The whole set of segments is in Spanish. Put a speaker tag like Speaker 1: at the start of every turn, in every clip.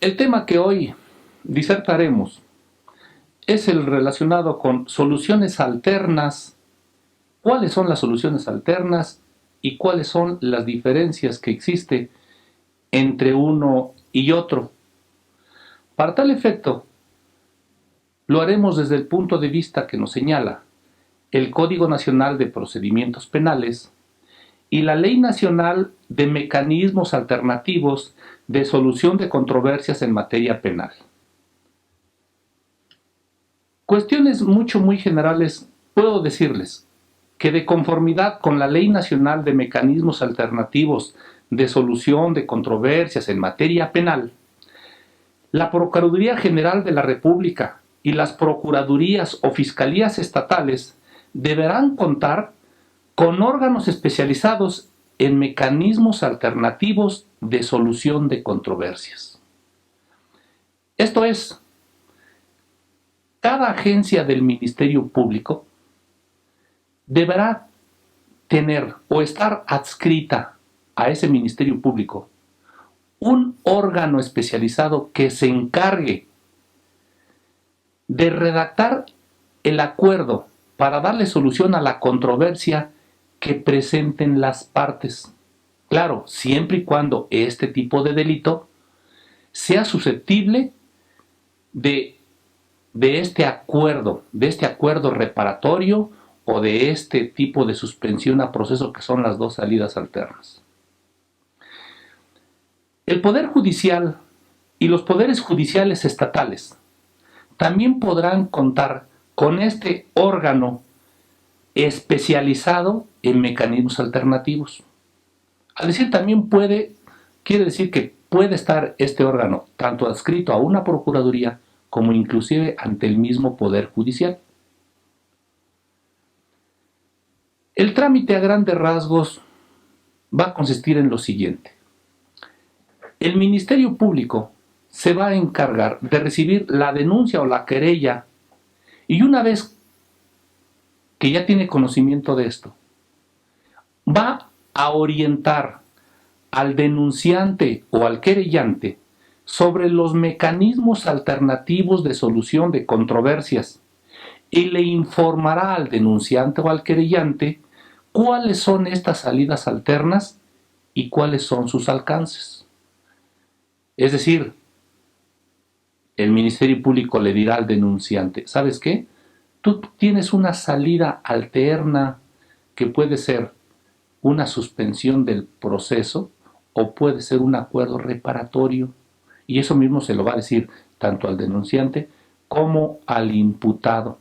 Speaker 1: El tema que hoy disertaremos es el relacionado con soluciones alternas. ¿Cuáles son las soluciones alternas y cuáles son las diferencias que existen entre uno y otro? Para tal efecto, lo haremos desde el punto de vista que nos señala el Código Nacional de Procedimientos Penales y la Ley Nacional de Mecanismos Alternativos de Solución de Controversias en Materia Penal. Cuestiones muy generales, puedo decirles que de conformidad con la Ley Nacional de Mecanismos Alternativos de Solución de Controversias en Materia Penal, la Procuraduría General de la República y las Procuradurías o Fiscalías Estatales deberán contar con órganos especializados en mecanismos alternativos de solución de controversias. Esto es, cada agencia del Ministerio Público deberá tener o estar adscrita a ese Ministerio Público un órgano especializado que se encargue de redactar el acuerdo para darle solución a la controversia que presenten las partes. Claro, siempre y cuando este tipo de delito sea susceptible de este acuerdo reparatorio o de este tipo de suspensión a proceso, que son las dos salidas alternas. El Poder Judicial y los poderes judiciales estatales también podrán contar con este órgano especializado en mecanismos alternativos. Al decir también quiere decir que puede estar este órgano tanto adscrito a una procuraduría como inclusive ante el mismo Poder Judicial. El trámite a grandes rasgos va a consistir en lo siguiente. El Ministerio Público se va a encargar de recibir la denuncia o la querella, y una vez que ya tiene conocimiento de esto, va a orientar al denunciante o al querellante sobre los mecanismos alternativos de solución de controversias y le informará al denunciante o al querellante cuáles son estas salidas alternas y cuáles son sus alcances. Es decir, el Ministerio Público le dirá al denunciante: ¿sabes qué? Tú tienes una salida alterna que puede ser una suspensión del proceso o puede ser un acuerdo reparatorio. Y eso mismo se lo va a decir tanto al denunciante como al imputado.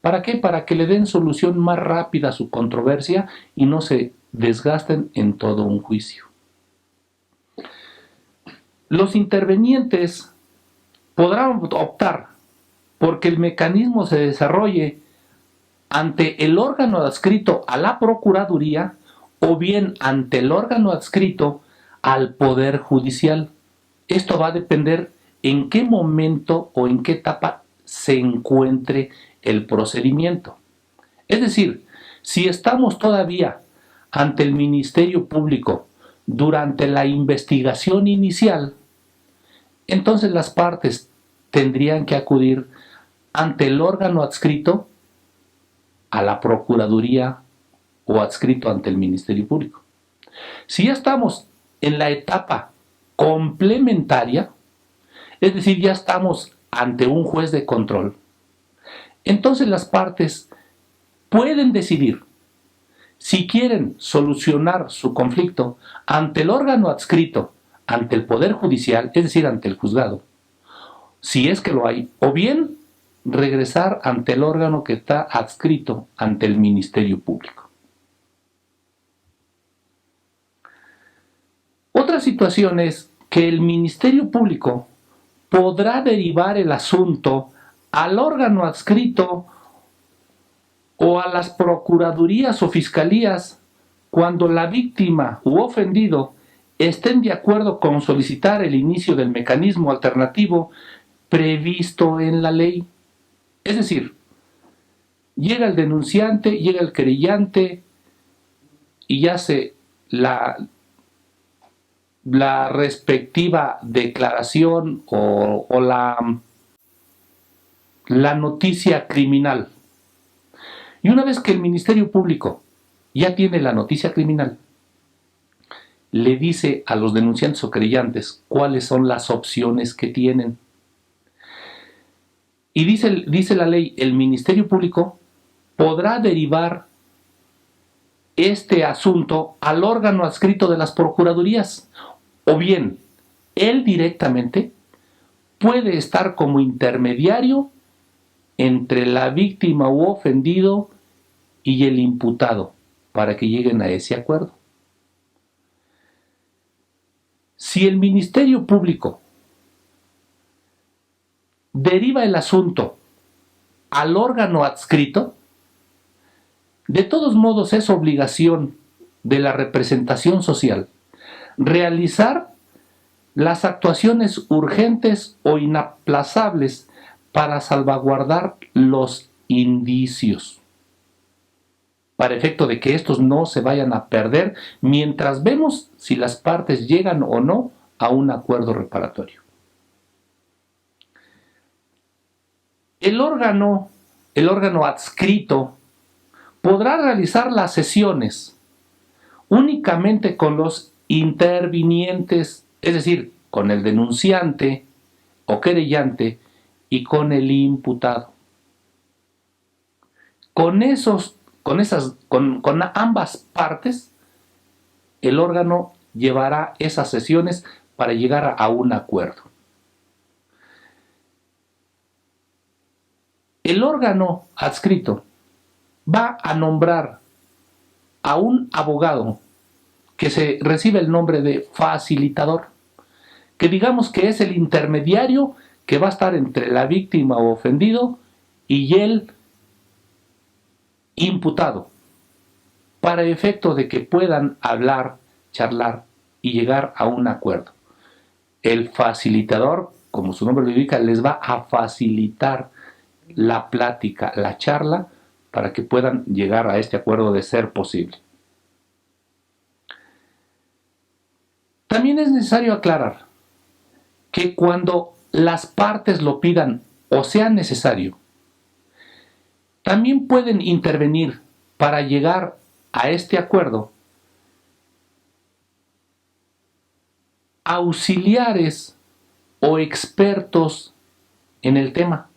Speaker 1: ¿Para qué? Para que le den solución más rápida a su controversia y no se desgasten en todo un juicio. Los intervenientes podrán optar porque el mecanismo se desarrolle ante el órgano adscrito a la Procuraduría o bien ante el órgano adscrito al Poder Judicial. Esto va a depender en qué momento o en qué etapa se encuentre el procedimiento. Es decir, si estamos todavía ante el Ministerio Público durante la investigación inicial, entonces las partes tendrían que acudir ante el órgano adscrito a la Procuraduría o adscrito ante el Ministerio Público. Si ya estamos en la etapa complementaria, es decir, ya estamos ante un juez de control, entonces las partes pueden decidir si quieren solucionar su conflicto ante el órgano adscrito, ante el Poder Judicial, es decir, ante el juzgado, si es que lo hay, o bien regresar ante el órgano que está adscrito ante el Ministerio Público. Otra situación es que el Ministerio Público podrá derivar el asunto al órgano adscrito o a las procuradurías o fiscalías cuando la víctima u ofendido estén de acuerdo con solicitar el inicio del mecanismo alternativo previsto en la ley. Es decir, llega el denunciante, llega el querellante y hace la respectiva declaración o la noticia criminal. Y una vez que el Ministerio Público ya tiene la noticia criminal, le dice a los denunciantes o querellantes cuáles son las opciones que tienen. Y dice la ley, el Ministerio Público podrá derivar este asunto al órgano adscrito de las procuradurías, o bien él directamente puede estar como intermediario entre la víctima u ofendido y el imputado para que lleguen a ese acuerdo. Si el Ministerio Público deriva el asunto al órgano adscrito, de todos modos es obligación de la representación social realizar las actuaciones urgentes o inaplazables para salvaguardar los indicios, para efecto de que estos no se vayan a perder mientras vemos si las partes llegan o no a un acuerdo reparatorio. El órgano adscrito podrá realizar las sesiones únicamente con los intervinientes, es decir, con el denunciante o querellante y con el imputado. Con ambas partes, el órgano llevará esas sesiones para llegar a un acuerdo. El órgano adscrito va a nombrar a un abogado que se recibe el nombre de facilitador, que digamos que es el intermediario que va a estar entre la víctima o ofendido y el imputado, para efecto de que puedan hablar, charlar y llegar a un acuerdo. El facilitador, como su nombre lo indica, les va a facilitar la plática, la charla, para que puedan llegar a este acuerdo de ser posible. También es necesario aclarar que cuando las partes lo pidan o sea necesario, también pueden intervenir para llegar a este acuerdo auxiliares o expertos en el tema.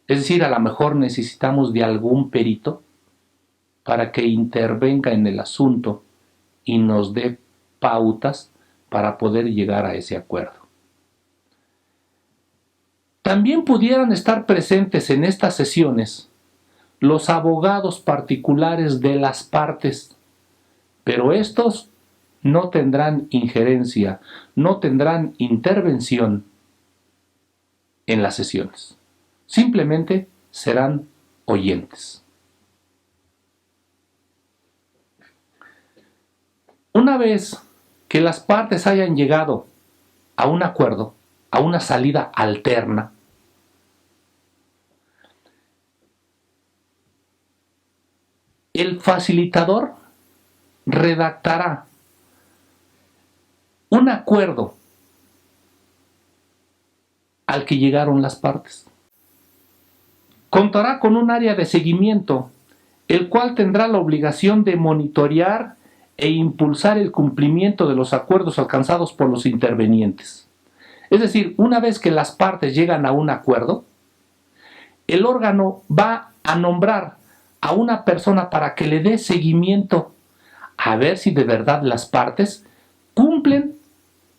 Speaker 1: Es decir, a lo mejor necesitamos de algún perito para que intervenga en el asunto y nos dé pautas para poder llegar a ese acuerdo. También pudieran estar presentes en estas sesiones los abogados particulares de las partes, pero estos no tendrán injerencia, no tendrán intervención en las sesiones. Simplemente serán oyentes. Una vez que las partes hayan llegado a un acuerdo, a una salida alterna, el facilitador redactará un acuerdo al que llegaron las partes. Contará con un área de seguimiento, el cual tendrá la obligación de monitorear e impulsar el cumplimiento de los acuerdos alcanzados por los intervenientes. Es decir, una vez que las partes llegan a un acuerdo, el órgano va a nombrar a una persona para que le dé seguimiento a ver si de verdad las partes cumplen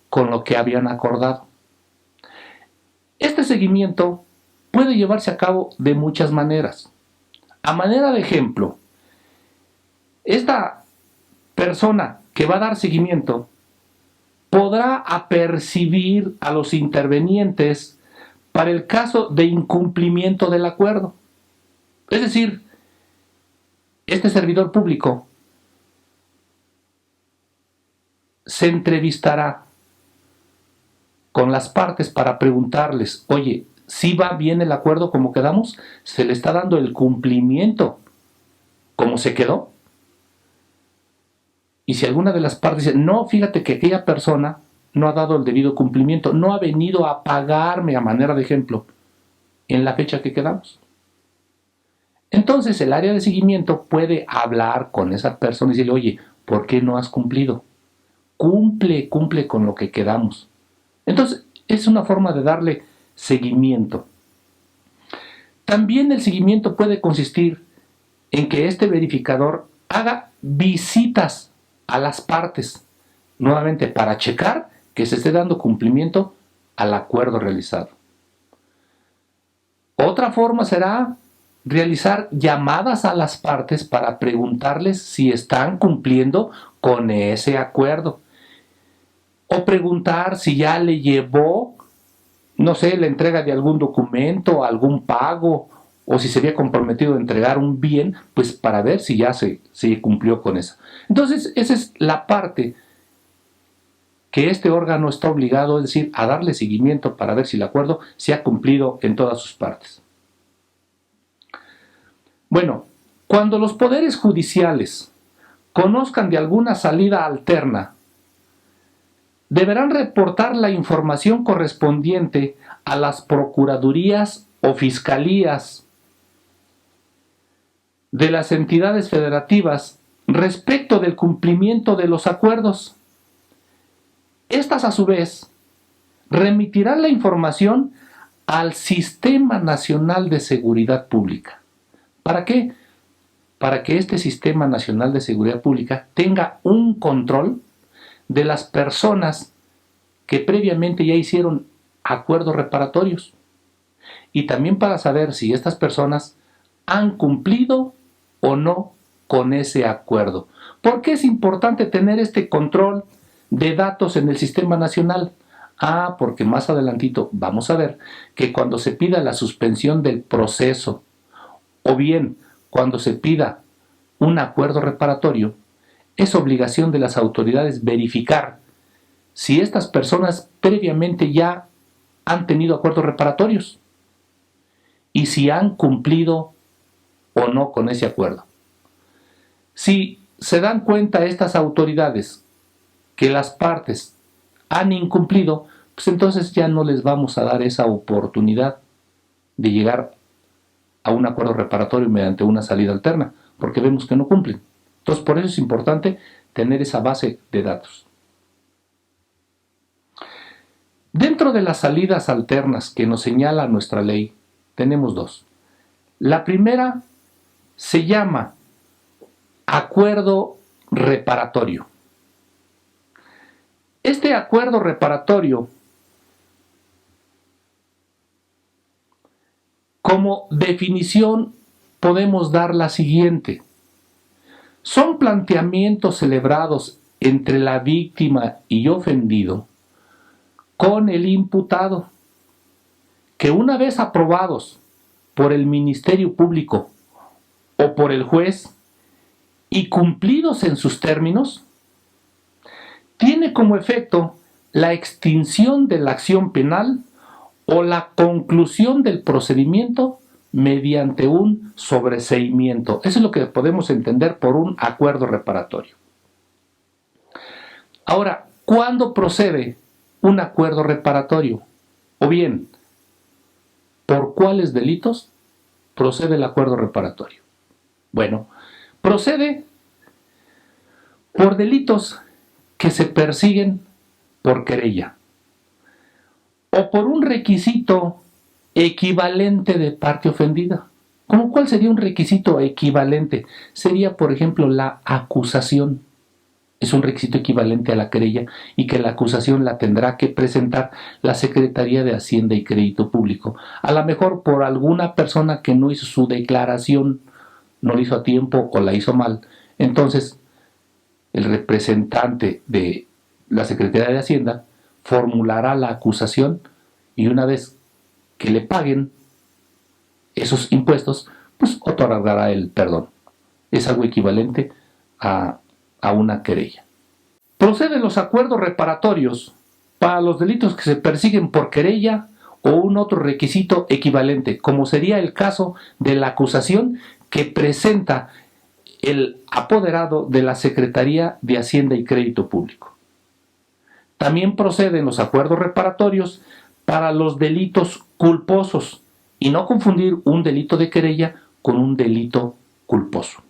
Speaker 1: con lo que habían acordado. Este seguimiento puede llevarse a cabo de muchas maneras. A manera de ejemplo, esta persona que va a dar seguimiento podrá apercibir a los intervenientes para el caso de incumplimiento del acuerdo. Es decir, este servidor público se entrevistará con las partes para preguntarles, oye, ¿sí va bien el acuerdo como quedamos? ¿Se le está dando el cumplimiento como se quedó? Y si alguna de las partes dice, no, fíjate que aquella persona no ha dado el debido cumplimiento, no ha venido a pagarme, a manera de ejemplo, en la fecha que quedamos. Entonces el área de seguimiento puede hablar con esa persona y decirle, oye, ¿por qué no has cumplido? Cumple con lo que quedamos. Entonces es una forma de darle seguimiento. También el seguimiento puede consistir en que este verificador haga visitas a las partes, nuevamente para checar que se esté dando cumplimiento al acuerdo realizado. Otra forma será realizar llamadas a las partes para preguntarles si están cumpliendo con ese acuerdo. O preguntar si ya le llevó, no sé, la entrega de algún documento, algún pago, o si se había comprometido a entregar un bien, pues para ver si ya se cumplió con eso. Entonces, esa es la parte que este órgano está obligado, es decir, a darle seguimiento para ver si el acuerdo se ha cumplido en todas sus partes. Bueno, cuando los poderes judiciales conozcan de alguna salida alterna, deberán reportar la información correspondiente a las procuradurías o fiscalías de las entidades federativas respecto del cumplimiento de los acuerdos. Estas, a su vez, remitirán la información al Sistema Nacional de Seguridad Pública. ¿Para qué? Para que este Sistema Nacional de Seguridad Pública tenga un control de las personas que previamente ya hicieron acuerdos reparatorios. Y también para saber si estas personas han cumplido o no con ese acuerdo. ¿Por qué es importante tener este control de datos en el sistema nacional? Porque más adelantito vamos a ver que cuando se pida la suspensión del proceso o bien cuando se pida un acuerdo reparatorio, es obligación de las autoridades verificar si estas personas previamente ya han tenido acuerdos reparatorios y si han cumplido o no con ese acuerdo. Si se dan cuenta estas autoridades que las partes han incumplido, pues entonces ya no les vamos a dar esa oportunidad de llegar a un acuerdo reparatorio mediante una salida alterna, porque vemos que no cumplen. Entonces, por eso es importante tener esa base de datos. Dentro de las salidas alternas que nos señala nuestra ley, tenemos dos. La primera se llama acuerdo reparatorio. Este acuerdo reparatorio, como definición, podemos dar la siguiente. Son planteamientos celebrados entre la víctima y ofendido con el imputado, que una vez aprobados por el Ministerio Público o por el juez y cumplidos en sus términos, tiene como efecto la extinción de la acción penal o la conclusión del procedimiento mediante un sobreseimiento. Eso es lo que podemos entender por un acuerdo reparatorio. Ahora, ¿cuándo procede un acuerdo reparatorio? O bien, ¿por cuáles delitos procede el acuerdo reparatorio? Bueno, procede por delitos que se persiguen por querella o por un requisito equivalente de parte ofendida. ¿Cómo cuál sería un requisito equivalente? Sería, por ejemplo, la acusación. Es un requisito equivalente a la querella y que la acusación la tendrá que presentar la Secretaría de Hacienda y Crédito Público. A lo mejor por alguna persona que no hizo su declaración, no la hizo a tiempo o la hizo mal. Entonces, el representante de la Secretaría de Hacienda formulará la acusación y una vez que le paguen esos impuestos, pues otorgará el perdón. Es algo equivalente a una querella. Proceden los acuerdos reparatorios para los delitos que se persiguen por querella o un otro requisito equivalente, como sería el caso de la acusación que presenta el apoderado de la Secretaría de Hacienda y Crédito Público. También proceden los acuerdos reparatorios para los delitos culposos y no confundir un delito de querella con un delito culposo.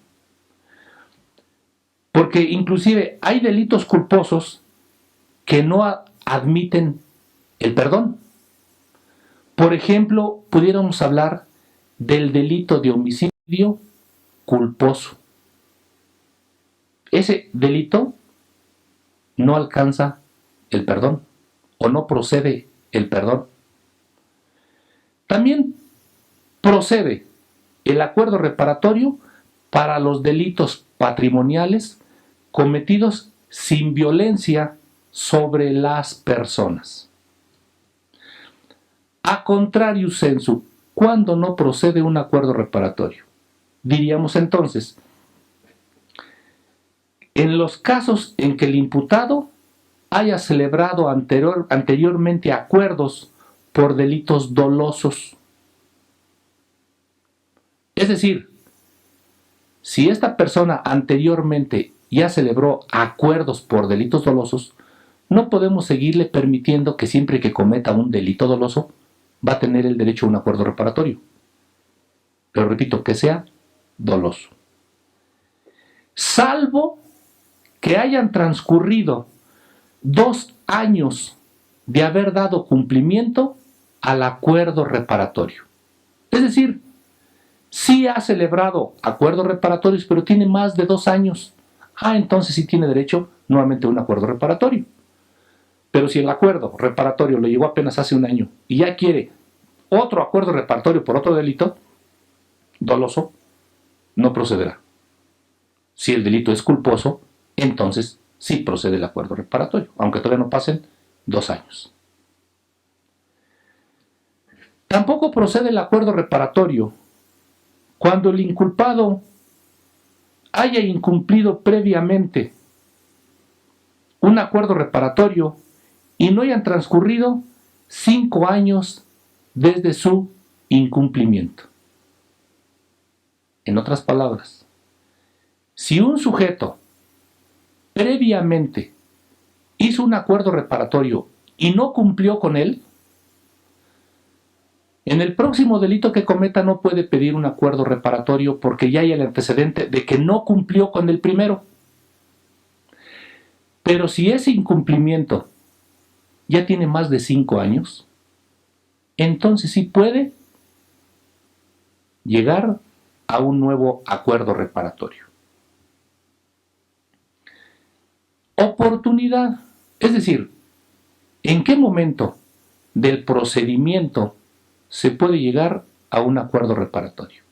Speaker 1: Porque inclusive hay delitos culposos que no admiten el perdón. Por ejemplo, pudiéramos hablar del delito de homicidio culposo. Ese delito no alcanza el perdón o no procede el perdón. También procede el acuerdo reparatorio para los delitos patrimoniales cometidos sin violencia sobre las personas. A contrario sensu, ¿cuándo no procede un acuerdo reparatorio? Diríamos entonces, en los casos en que el imputado haya celebrado anteriormente acuerdos por delitos dolosos. Es decir, si esta persona anteriormente ya celebró acuerdos por delitos dolosos, no podemos seguirle permitiendo que siempre que cometa un delito doloso va a tener el derecho a un acuerdo reparatorio. Pero repito, que sea doloso. Salvo que hayan transcurrido 2 años de haber dado cumplimiento al acuerdo reparatorio. Es decir, sí ha celebrado acuerdos reparatorios, pero tiene más de 2 años. Entonces sí tiene derecho nuevamente a un acuerdo reparatorio. Pero si el acuerdo reparatorio lo llegó apenas hace 1 año y ya quiere otro acuerdo reparatorio por otro delito doloso, no procederá. Si el delito es culposo, entonces sí procede el acuerdo reparatorio, aunque todavía no pasen 2 años. Tampoco procede el acuerdo reparatorio cuando el inculpado haya incumplido previamente un acuerdo reparatorio y no hayan transcurrido 5 años desde su incumplimiento. En otras palabras, si un sujeto previamente hizo un acuerdo reparatorio y no cumplió con él, en el próximo delito que cometa no puede pedir un acuerdo reparatorio porque ya hay el antecedente de que no cumplió con el primero. Pero si ese incumplimiento ya tiene más de 5 años, entonces sí puede llegar a un nuevo acuerdo reparatorio. Oportunidad, es decir, ¿en qué momento del procedimiento se puede llegar a un acuerdo reparatorio?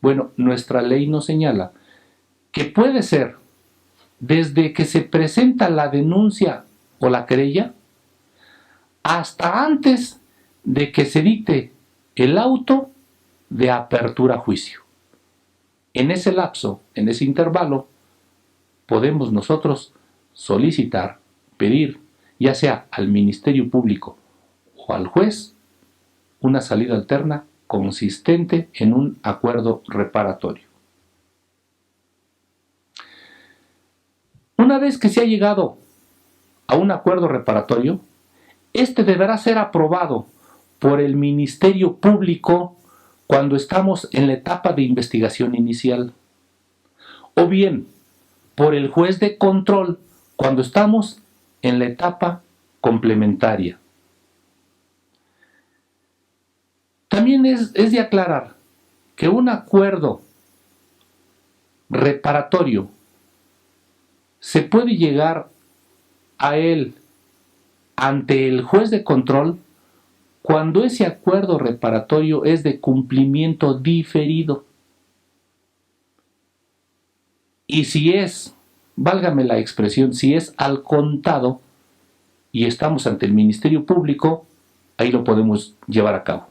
Speaker 1: Bueno, nuestra ley nos señala que puede ser desde que se presenta la denuncia o la querella hasta antes de que se dicte el auto de apertura a juicio. En ese lapso, en ese intervalo, podemos nosotros solicitar, pedir, ya sea al Ministerio Público o al juez, una salida alterna consistente en un acuerdo reparatorio. Una vez que se ha llegado a un acuerdo reparatorio, este deberá ser aprobado por el Ministerio Público cuando estamos en la etapa de investigación inicial, o bien por el juez de control cuando estamos en la etapa complementaria. También es de aclarar que un acuerdo reparatorio se puede llegar a él ante el juez de control cuando ese acuerdo reparatorio es de cumplimiento diferido. Y si es, válgame la expresión, si es al contado y estamos ante el Ministerio Público, ahí lo podemos llevar a cabo.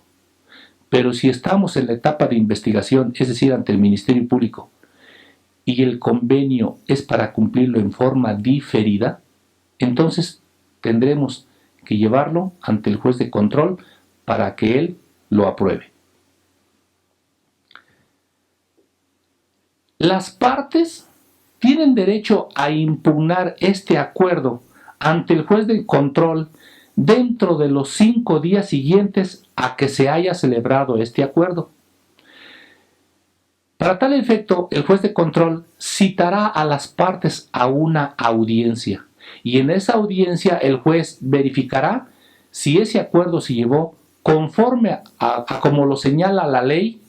Speaker 1: Pero si estamos en la etapa de investigación, es decir, ante el Ministerio Público, y el convenio es para cumplirlo en forma diferida, entonces tendremos que llevarlo ante el juez de control para que él lo apruebe. Las partes tienen derecho a impugnar este acuerdo ante el juez de control dentro de los 5 días siguientes a que se haya celebrado este acuerdo. Para tal efecto, el juez de control citará a las partes a una audiencia y en esa audiencia el juez verificará si ese acuerdo se llevó conforme a como lo señala la ley,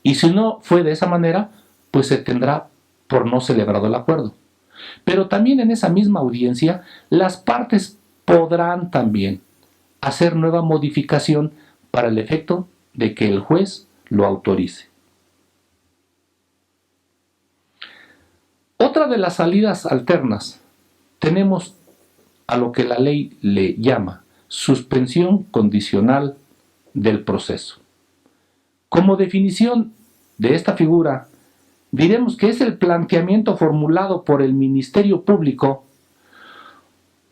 Speaker 1: y si no fue de esa manera, pues se tendrá por no celebrado el acuerdo. Pero también en esa misma audiencia, las partes podrán también hacer nueva modificación para el efecto de que el juez lo autorice. Otra de las salidas alternas tenemos a lo que la ley le llama suspensión condicional del proceso. Como definición de esta figura, diremos que es el planteamiento formulado por el Ministerio Público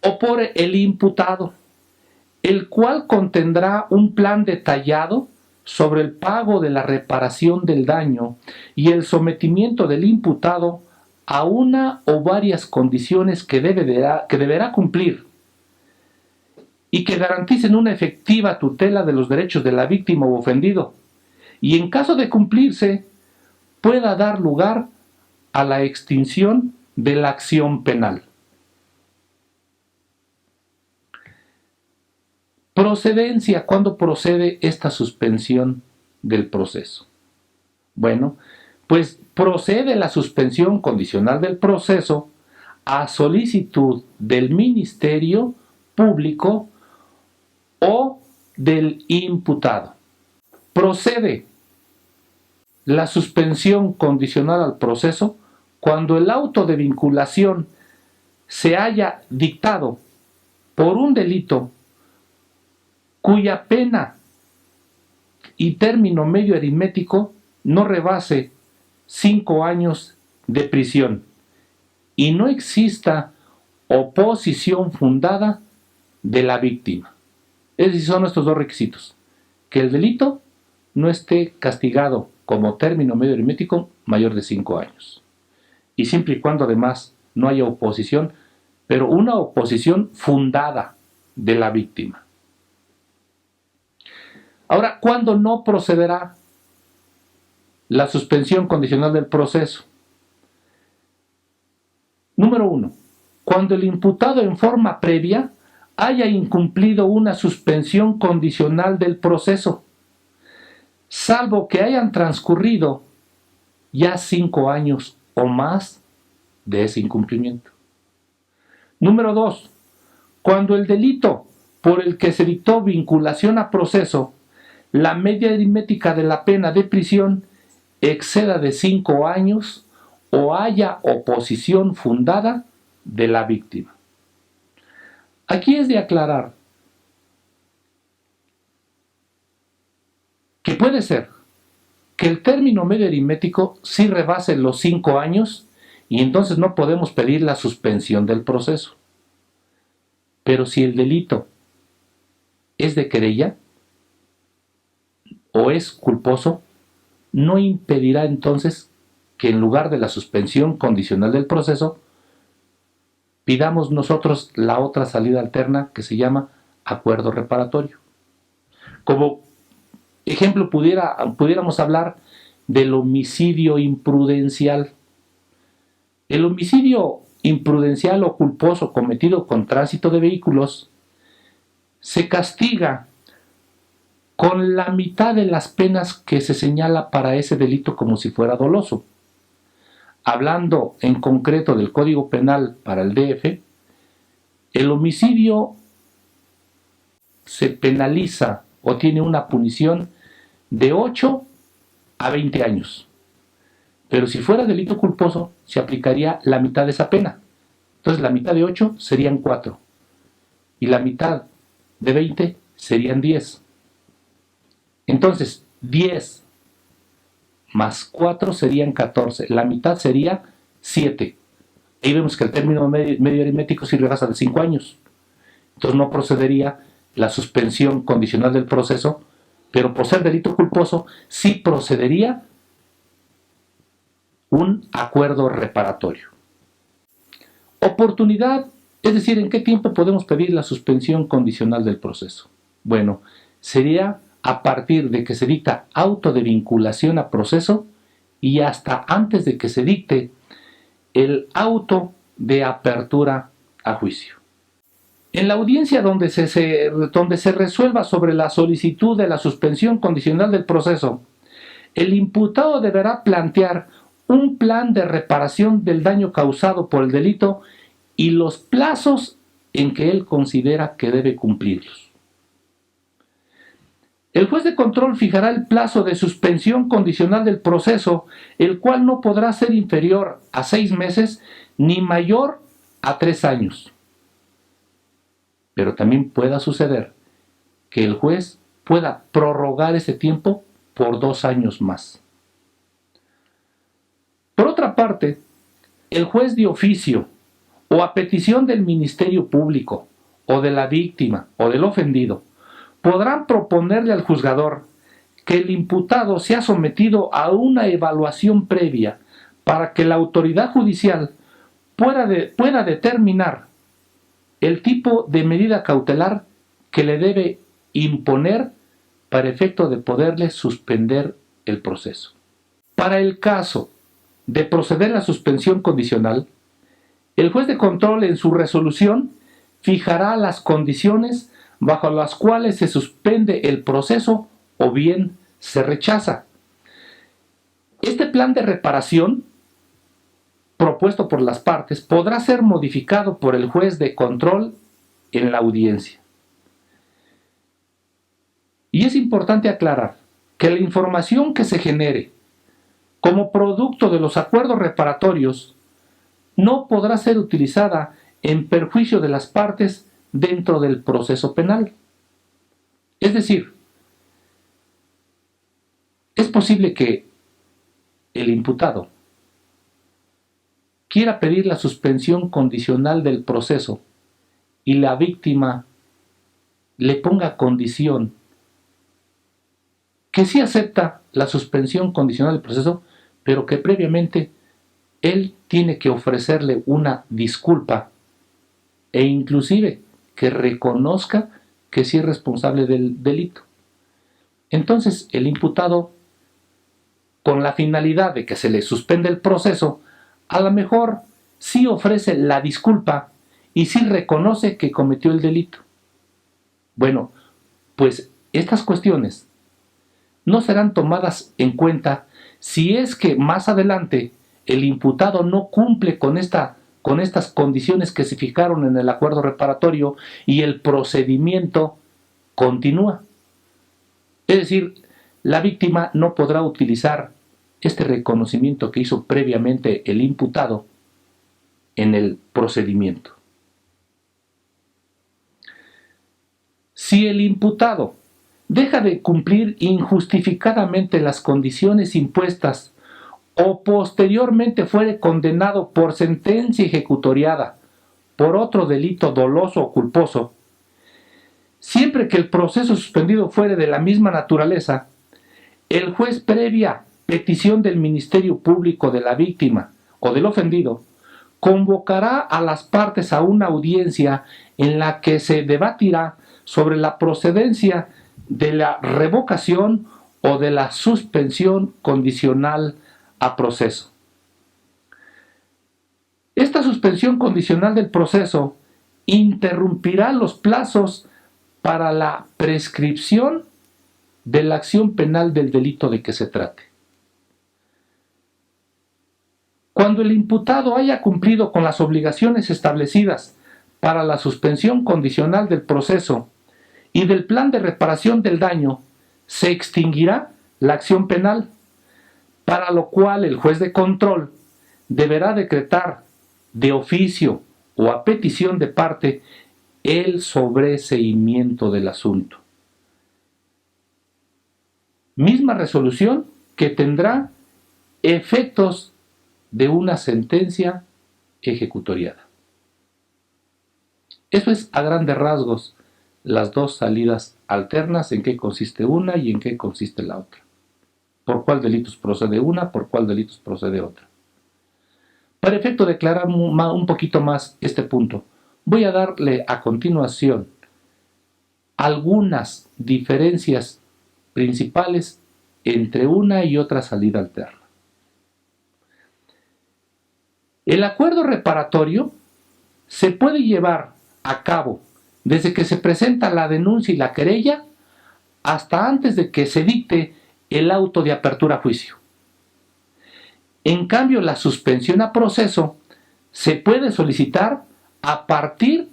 Speaker 1: o por el imputado, el cual contendrá un plan detallado sobre el pago de la reparación del daño y el sometimiento del imputado a una o varias condiciones que deberá cumplir y que garanticen una efectiva tutela de los derechos de la víctima u ofendido, y en caso de cumplirse, pueda dar lugar a la extinción de la acción penal. Procedencia. ¿Cuándo procede esta suspensión del proceso? Bueno, pues procede la suspensión condicional del proceso a solicitud del Ministerio Público o del imputado. Procede la suspensión condicional al proceso cuando el auto de vinculación se haya dictado por un delito cuya pena y término medio aritmético no rebase 5 años de prisión y no exista oposición fundada de la víctima. Es decir, son estos dos requisitos: que el delito no esté castigado como término medio aritmético mayor de 5 años, y siempre y cuando además no haya oposición, pero una oposición fundada de la víctima. Ahora, ¿cuándo no procederá la suspensión condicional del proceso? Número 1. Cuando el imputado en forma previa haya incumplido una suspensión condicional del proceso, salvo que hayan transcurrido ya 5 años o más de ese incumplimiento. Número 2. Cuando el delito por el que se dictó vinculación a proceso, la media aritmética de la pena de prisión exceda de 5 años o haya oposición fundada de la víctima. Aquí es de aclarar que puede ser que el término medio aritmético sí rebase los 5 años y entonces no podemos pedir la suspensión del proceso. Pero si el delito es de querella o es culposo, no impedirá entonces que en lugar de la suspensión condicional del proceso pidamos nosotros la otra salida alterna que se llama acuerdo reparatorio. Como ejemplo pudiéramos hablar del homicidio imprudencial. El homicidio imprudencial o culposo cometido con tránsito de vehículos se castiga con la mitad de las penas que se señala para ese delito como si fuera doloso. Hablando en concreto del Código Penal para el DF, el homicidio se penaliza o tiene una punición de 8 a 20 años. Pero si fuera delito culposo, se aplicaría la mitad de esa pena. Entonces la mitad de 8 serían 4. Y la mitad de 20 serían 10. Entonces, 10 más 4 serían 14. La mitad sería 7. Ahí vemos que el término medio aritmético sí rebasa de 5 años. Entonces no procedería la suspensión condicional del proceso, pero por ser delito culposo sí procedería un acuerdo reparatorio. Oportunidad, es decir, ¿en qué tiempo podemos pedir la suspensión condicional del proceso? Bueno, sería a partir de que se dicta auto de vinculación a proceso y hasta antes de que se dicte el auto de apertura a juicio. En la audiencia donde se resuelva sobre la solicitud de la suspensión condicional del proceso, el imputado deberá plantear un plan de reparación del daño causado por el delito y los plazos en que él considera que debe cumplirlos. El juez de control fijará el plazo de suspensión condicional del proceso, el cual no podrá ser inferior a 6 meses ni mayor a 3 años. Pero también pueda suceder que el juez pueda prorrogar ese tiempo por 2 años más. Por otra parte, el juez de oficio o a petición del Ministerio Público o de la víctima o del ofendido podrán proponerle al juzgador que el imputado sea sometido a una evaluación previa para que la autoridad judicial pueda determinar el tipo de medida cautelar que le debe imponer para efecto de poderle suspender el proceso. Para el caso de proceder a la suspensión condicional, el juez de control en su resolución fijará las condiciones bajo las cuales se suspende el proceso o bien se rechaza. Este plan de reparación propuesto por las partes podrá ser modificado por el juez de control en la audiencia. Y es importante aclarar que la información que se genere como producto de los acuerdos reparatorios no podrá ser utilizada en perjuicio de las partes dentro del proceso penal. Es decir, es posible que el imputado quiera pedir la suspensión condicional del proceso y la víctima le ponga condición que sí acepta la suspensión condicional del proceso, pero que previamente él tiene que ofrecerle una disculpa e inclusive que reconozca que sí es responsable del delito. Entonces el imputado, con la finalidad de que se le suspenda el proceso, a lo mejor sí ofrece la disculpa y sí reconoce que cometió el delito. Bueno, pues estas cuestiones no serán tomadas en cuenta si es que más adelante el imputado no cumple con estas condiciones que se fijaron en el acuerdo reparatorio y el procedimiento continúa. Es decir, la víctima no podrá utilizar este reconocimiento que hizo previamente el imputado en el procedimiento. Si el imputado deja de cumplir injustificadamente las condiciones impuestas o posteriormente fuere condenado por sentencia ejecutoriada por otro delito doloso o culposo, siempre que el proceso suspendido fuere de la misma naturaleza, el juez, previa petición del Ministerio Público, de la víctima o del ofendido, convocará a las partes a una audiencia en la que se debatirá sobre la procedencia de la revocación o de la suspensión condicional a proceso. Esta suspensión condicional del proceso interrumpirá los plazos para la prescripción de la acción penal del delito de que se trate. Cuando el imputado haya cumplido con las obligaciones establecidas para la suspensión condicional del proceso y del plan de reparación del daño, se extinguirá la acción penal, para lo cual el juez de control deberá decretar de oficio o a petición de parte el sobreseimiento del asunto. Misma resolución que tendrá efectos de una sentencia ejecutoriada. Eso es a grandes rasgos las dos salidas alternas, en qué consiste una y en qué consiste la otra. Por cuál delitos procede una, por cuál delitos procede otra. Para efecto de aclarar un poquito más este punto, voy a darle a continuación algunas diferencias principales entre una y otra salida alterna. El acuerdo reparatorio se puede llevar a cabo desde que se presenta la denuncia y la querella hasta antes de que se dicte el auto de apertura a juicio. En cambio, la suspensión a proceso se puede solicitar a partir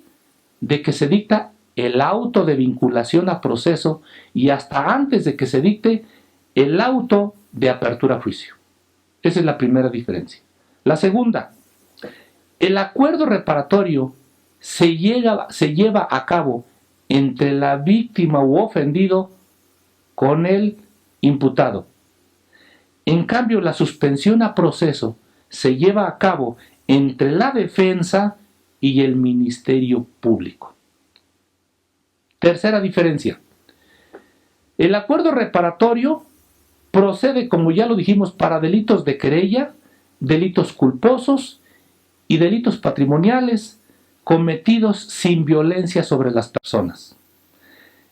Speaker 1: de que se dicta el auto de vinculación a proceso y hasta antes de que se dicte el auto de apertura a juicio. Esa es la primera diferencia. La segunda, el acuerdo reparatorio se lleva a cabo entre la víctima u ofendido con el imputado. En cambio, la suspensión a proceso se lleva a cabo entre la defensa y el Ministerio Público. Tercera diferencia. El acuerdo reparatorio procede, como ya lo dijimos, para delitos de querella, delitos culposos y delitos patrimoniales cometidos sin violencia sobre las personas.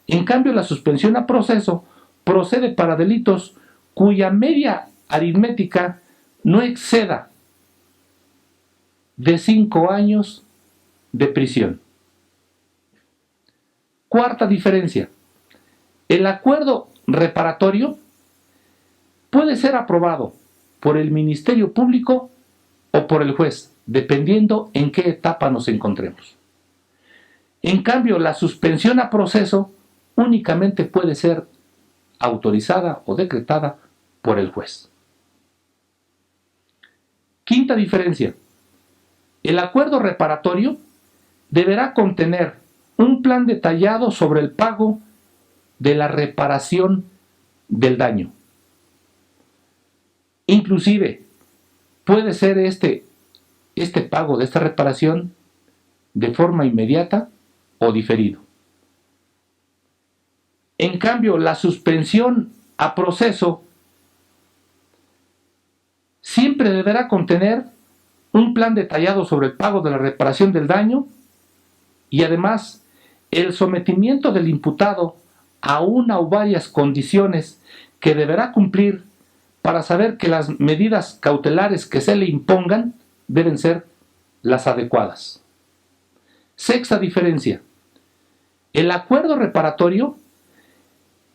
Speaker 1: En cambio, la suspensión a proceso procede para delitos cuya media aritmética no exceda de 5 años de prisión. Cuarta diferencia. El acuerdo reparatorio puede ser aprobado por el Ministerio Público o por el juez, dependiendo en qué etapa nos encontremos. En cambio, la suspensión a proceso únicamente puede ser autorizada o decretada por el juez. Quinta diferencia. El acuerdo reparatorio deberá contener un plan detallado sobre el pago de la reparación del daño. Inclusive, puede ser este pago de esta reparación de forma inmediata o diferido. En cambio, la suspensión a proceso siempre deberá contener un plan detallado sobre el pago de la reparación del daño y además el sometimiento del imputado a una o varias condiciones que deberá cumplir para saber que las medidas cautelares que se le impongan deben ser las adecuadas. Sexta diferencia. El acuerdo reparatorio,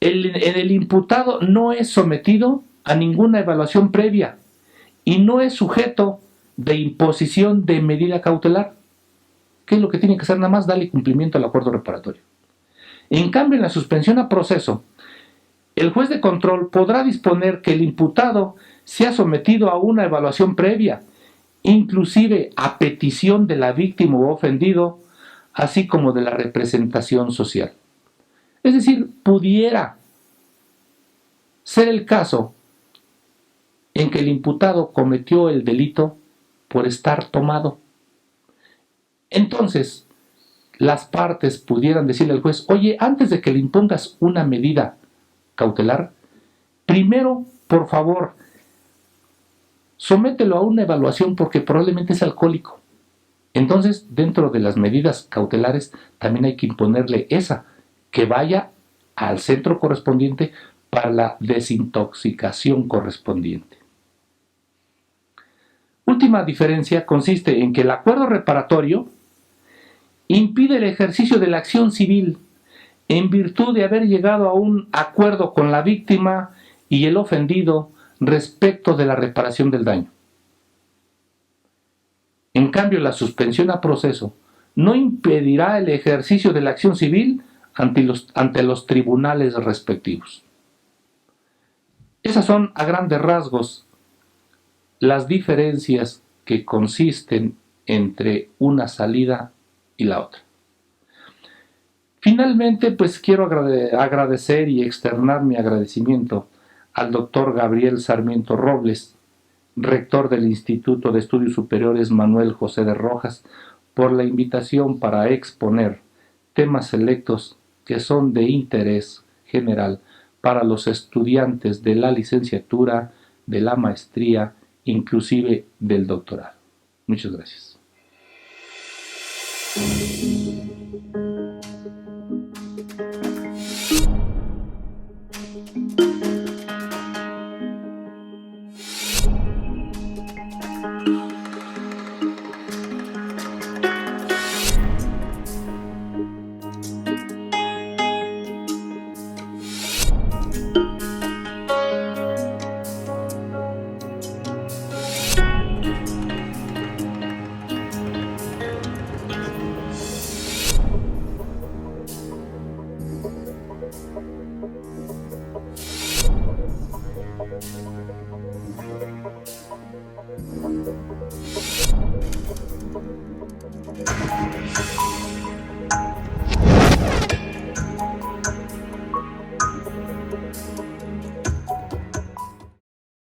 Speaker 1: el imputado no es sometido a ninguna evaluación previa y no es sujeto de imposición de medida cautelar. ¿Qué es lo que tiene que hacer? Nada más darle cumplimiento al acuerdo reparatorio. En cambio, en la suspensión a proceso, el juez de control podrá disponer que el imputado sea sometido a una evaluación previa, inclusive a petición de la víctima o ofendido, así como de la representación social. Es decir, pudiera ser el caso en que el imputado cometió el delito por estar tomado. Entonces, las partes pudieran decirle al juez: oye, antes de que le impongas una medida cautelar, primero, por favor, somételo a una evaluación porque probablemente es alcohólico. Entonces, dentro de las medidas cautelares, también hay que imponerle esa, que vaya al centro correspondiente para la desintoxicación correspondiente. Última diferencia consiste en que el acuerdo reparatorio impide el ejercicio de la acción civil en virtud de haber llegado a un acuerdo con la víctima y el ofendido respecto de la reparación del daño. En cambio, la suspensión a proceso no impedirá el ejercicio de la acción civil ante los tribunales respectivos. Esas son, a grandes rasgos, las diferencias que consisten entre una salida y la otra. Finalmente, pues quiero agradecer y externar mi agradecimiento al doctor Gabriel Sarmiento Robles, rector del Instituto de Estudios Superiores Manuel José de Rojas, por la invitación para exponer temas selectos que son de interés general para los estudiantes de la licenciatura, de la maestría, inclusive del doctorado. Muchas gracias.